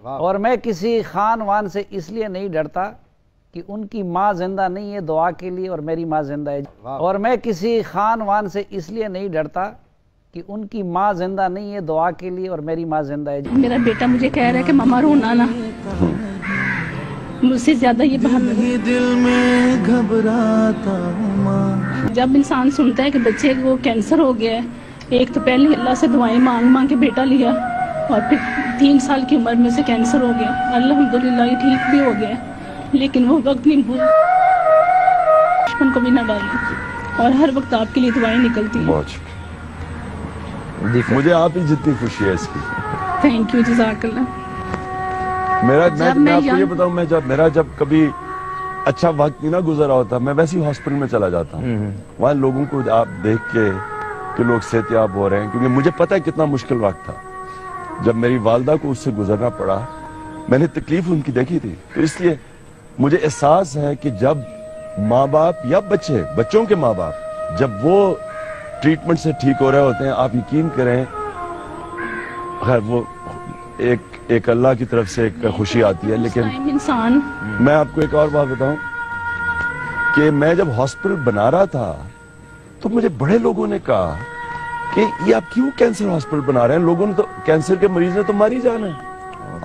और मैं किसी खान वान से इसलिए नहीं डरता कि उनकी माँ जिंदा नहीं है, दुआ के लिए, और मेरी माँ जिंदा है। और मैं किसी खान वान से इसलिए नहीं डरता कि उनकी माँ जिंदा नहीं है, दुआ के लिए, और मेरी माँ जिंदा है। मेरा बेटा मुझे कह रहा है कि मम्मा रोना ना, मुझसे ज्यादा ये दिल में घबराता। जब इंसान सुनता है कि बच्चे को कैंसर हो गया है, एक तो पहले अल्लाह से दुआएं मांग मांग के बेटा लिया, और फिर 3 साल की उम्र में से कैंसर हो गया। अल्हम्दुलिल्लाह ये ठीक भी हो गया, लेकिन वो वक्त नहीं भूल, बचपन को भी ना डाली, और हर वक्त आपके लिए दुआएं निकलती हैं। मुझे आप ही जितनी खुशी है इसकी। थैंक यू, जज़ाकल्लाह। मैं आपको ये बताऊं, मेरा जब कभी अच्छा वक्त नहीं ना गुजरा होता, मैं वैसे ही हॉस्पिटल में चला जाता हूँ। वहाँ लोगों को आप देख के कि लोग सेहतयाब हो रहे हैं, क्योंकि मुझे पता है कितना मुश्किल वक्त था जब मेरी वालदा को उससे गुजरना पड़ा। मैंने तकलीफ उनकी देखी थी, तो इसलिए मुझे एहसास है कि जब माँ बाप या बच्चों के माँ बाप जब वो ट्रीटमेंट से ठीक हो रहे होते हैं, आप यकीन करें, खैर वो एक अल्लाह की तरफ से एक खुशी आती है। लेकिन इंसान, मैं आपको एक और बात बताऊं कि मैं जब हॉस्पिटल बना रहा था तो मुझे बड़े लोगों ने कहा कि ये आप क्यों कैंसर हॉस्पिटल बना रहे हैं, लोगों ने तो कैंसर के मरीज ने तो मर ही जाना है।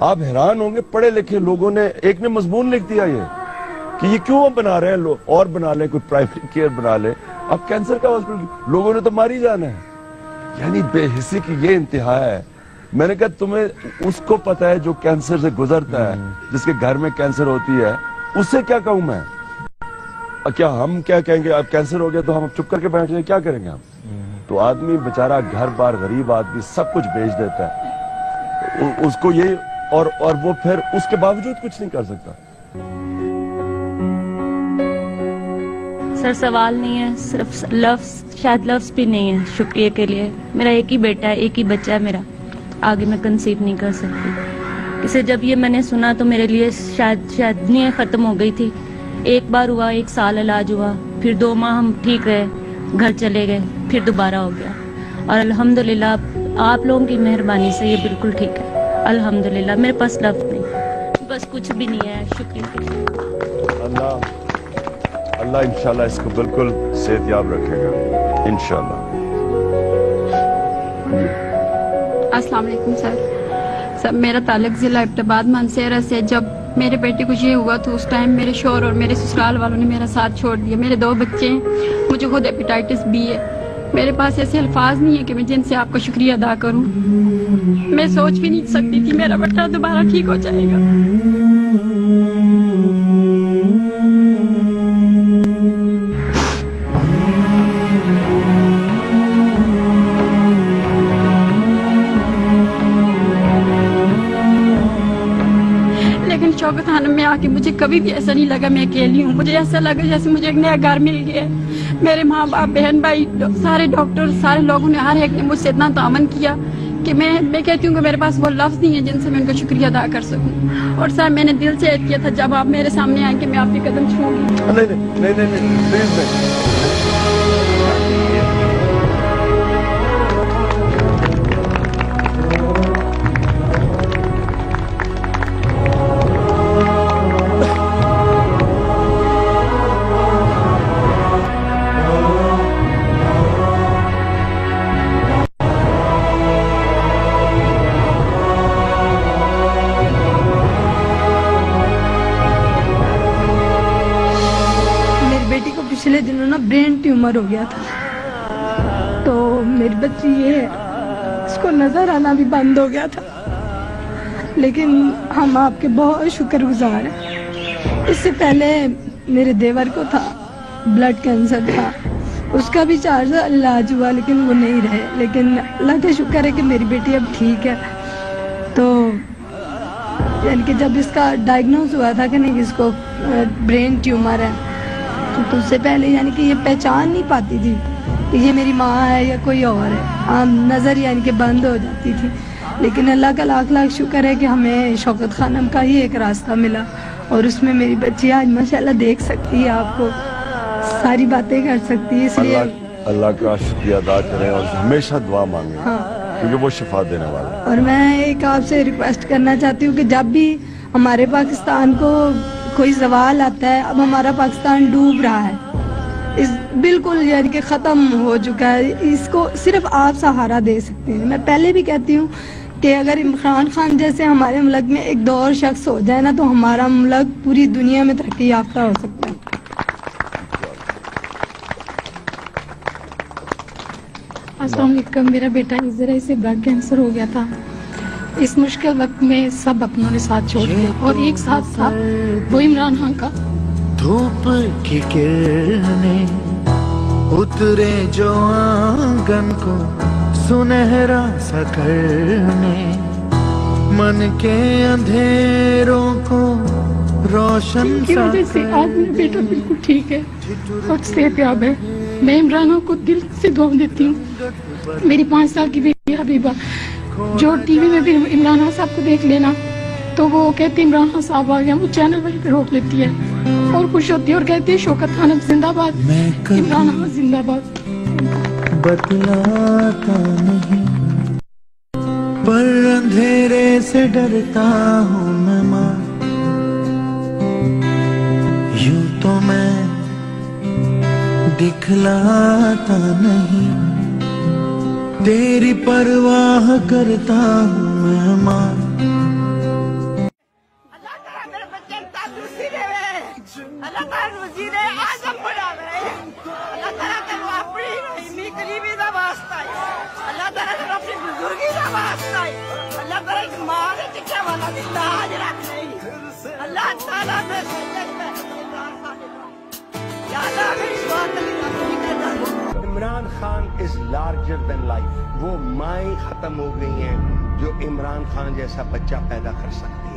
आप हैरान होंगे, पढ़े लिखे लोगों ने, एक ने मजमून लिख दिया ये कि ये क्यों आप बना रहे हैं, लोग और बना लें, कोई प्राइवेट केयर बना ले, अब कैंसर का हॉस्पिटल, लोगों ने तो मर ही जाना है। यानी बेहिस्सी की ये इंतहा है। मैंने कहा तुम्हें उसको पता है जो कैंसर से गुजरता है, जिसके घर में कैंसर होती है, उससे क्या कहूं मैं? क्या हम क्या कहेंगे, अब कैंसर हो गया तो हम चुप करके बैठ जाए, क्या करेंगे हम? तो आदमी बेचारा घर बार, गरीब आदमी सब कुछ बेच देता है उसको ये, और वो फिर उसके बावजूद कुछ नहीं कर सकता। सर सवाल नहीं है, सिर्फ लफ्ज, शायद लफ्ज भी नहीं है शुक्रिया के लिए। मेरा एक ही बेटा है, एक ही बच्चा है मेरा, आगे मैं कंसीव नहीं कर सकती। इसे जब ये मैंने सुना तो मेरे लिए शायद दुनिया खत्म हो गई थी। एक बार हुआ, 1 साल इलाज हुआ, फिर 2 माह हम ठीक रहे, घर चले गए, फिर दोबारा हो गया। और अल्हम्दुलिल्लाह आप लोगों की मेहरबानी से ये बिल्कुल ठीक है, अल्हम्दुलिल्लाह। मेरे पास लफ्ज नहीं, बस कुछ भी नहीं है, शुक्रिया। अल्लाह इंशाल्लाह इसको बिल्कुल सेहतयाब रखेगा, इंशाल्लाह। अस्सलाम वालेकुम सर, मेरा ताल्लुक जिला इब्तिदाबाद मानसेरा से। जब मेरे बेटे को ये हुआ तो उस टाइम मेरे शौहर और मेरे ससुराल वालों ने मेरा साथ छोड़ दिया। मेरे 2 बच्चे हैं, मुझे खुद हेपेटाइटिस बी है। मेरे पास ऐसे अल्फाज नहीं है कि मैं जिनसे आपका शुक्रिया अदा करूं। मैं सोच भी नहीं सकती थी मेरा बेटा दोबारा ठीक हो जाएगा। शौकत खानम में आके मुझे कभी भी ऐसा नहीं लगा मैं अकेली हूँ। मुझे ऐसा लगा जैसे मुझे एक नया घर मिल गया है। मेरे माँ बाप, बहन भाई, सारे डॉक्टर, सारे लोगों ने, हर एक ने मुझसे इतना तामन किया कि मैं कहती हूँ कि मेरे पास वो लफ्ज नहीं है जिनसे मैं उनका शुक्रिया अदा कर सकूँ। और सर मैंने दिल से ऐड किया था जब आप मेरे सामने आए कि मैं आपके कदम छूऊंगी। नहीं। पिछले दिनों ना ब्रेन ट्यूमर हो गया था, तो मेरी बच्ची ये इसको नजर आना भी बंद हो गया था। लेकिन हम आपके बहुत शुक्रगुजार हैं। इससे पहले मेरे देवर को था, ब्लड कैंसर था, उसका भी 4 साल इलाज हुआ, लेकिन वो नहीं रहे। लेकिन अल्लाह का शुक्र है कि मेरी बेटी अब ठीक है। तो यानी कि जब इसका डायग्नोज हुआ था कि नहीं इसको ब्रेन ट्यूमर है, तो उससे पहले यानी कि ये पहचान नहीं पाती थी कि ये मेरी माँ है या कोई और है। आम नज़र यानी कि बंद हो जाती थी। लेकिन अल्लाह का लाख लाख शुक्र है कि हमें शौकत खानम का ही एक रास्ता मिला, और उसमें मेरी बच्ची आज माशाल्लाह देख सकती है, आपको सारी बातें कर सकती है। इसलिए अल्लाह का शुक्रिया अदा करें और हमेशा दुआ मांगें। हाँ। क्योंकि वो शिफा देने वाला है। और मैं एक आपसे रिक्वेस्ट करना चाहती हूँ कि जब भी हमारे पाकिस्तान को कोई सवाल आता है, अब हमारा पाकिस्तान डूब रहा है, इस बिल्कुल यानी कि ख़त्म हो चुका है, इसको सिर्फ आप सहारा दे सकते हैं। मैं पहले भी कहती हूँ कि अगर इमरान खान जैसे हमारे मुल्क में एक दो और शख्स हो जाए ना, तो हमारा मुल्क पूरी दुनिया में तरक्की याफ्ता हो सकता है। अस्सलाम वालेकुम। मेरा बेटा इजराइल से ब्लड कैंसर हो गया था। इस मुश्किल वक्त में सब अपनों ने साथ छोड़ दिया और एक साथ था वो इमरान खान का। धूप की किरणें उतरे जो आंगन को सुनहरा सा करने, मन के अंधेरों को रोशन की वजह से आज मेरा बेटा बिल्कुल ठीक है और सेहतयाब है। मैं इमरान खान को दिल से दुआ देती हूँ। मेरी 5 साल की बेटी हबीबा जो टीवी में भी इमरान खान साहब को देख लेना तो वो कहती है इमरान खान साहब आ गया, वो चैनल वहीं पे रोक लेती है और खुश होती है और कहती है शौकत खान जिंदाबाद, इमरान खान जिंदाबाद। बतलाता नहीं पर अंधेरे से डरता हूँ मैं माँ, यूं तो मैं दिखलाता नहीं, तेरी परवाह करता हूँ मैं माँ। Imran Khan is larger than life. वो माएँ खत्म हो गई हैं जो इमरान खान जैसा बच्चा पैदा कर सकती है।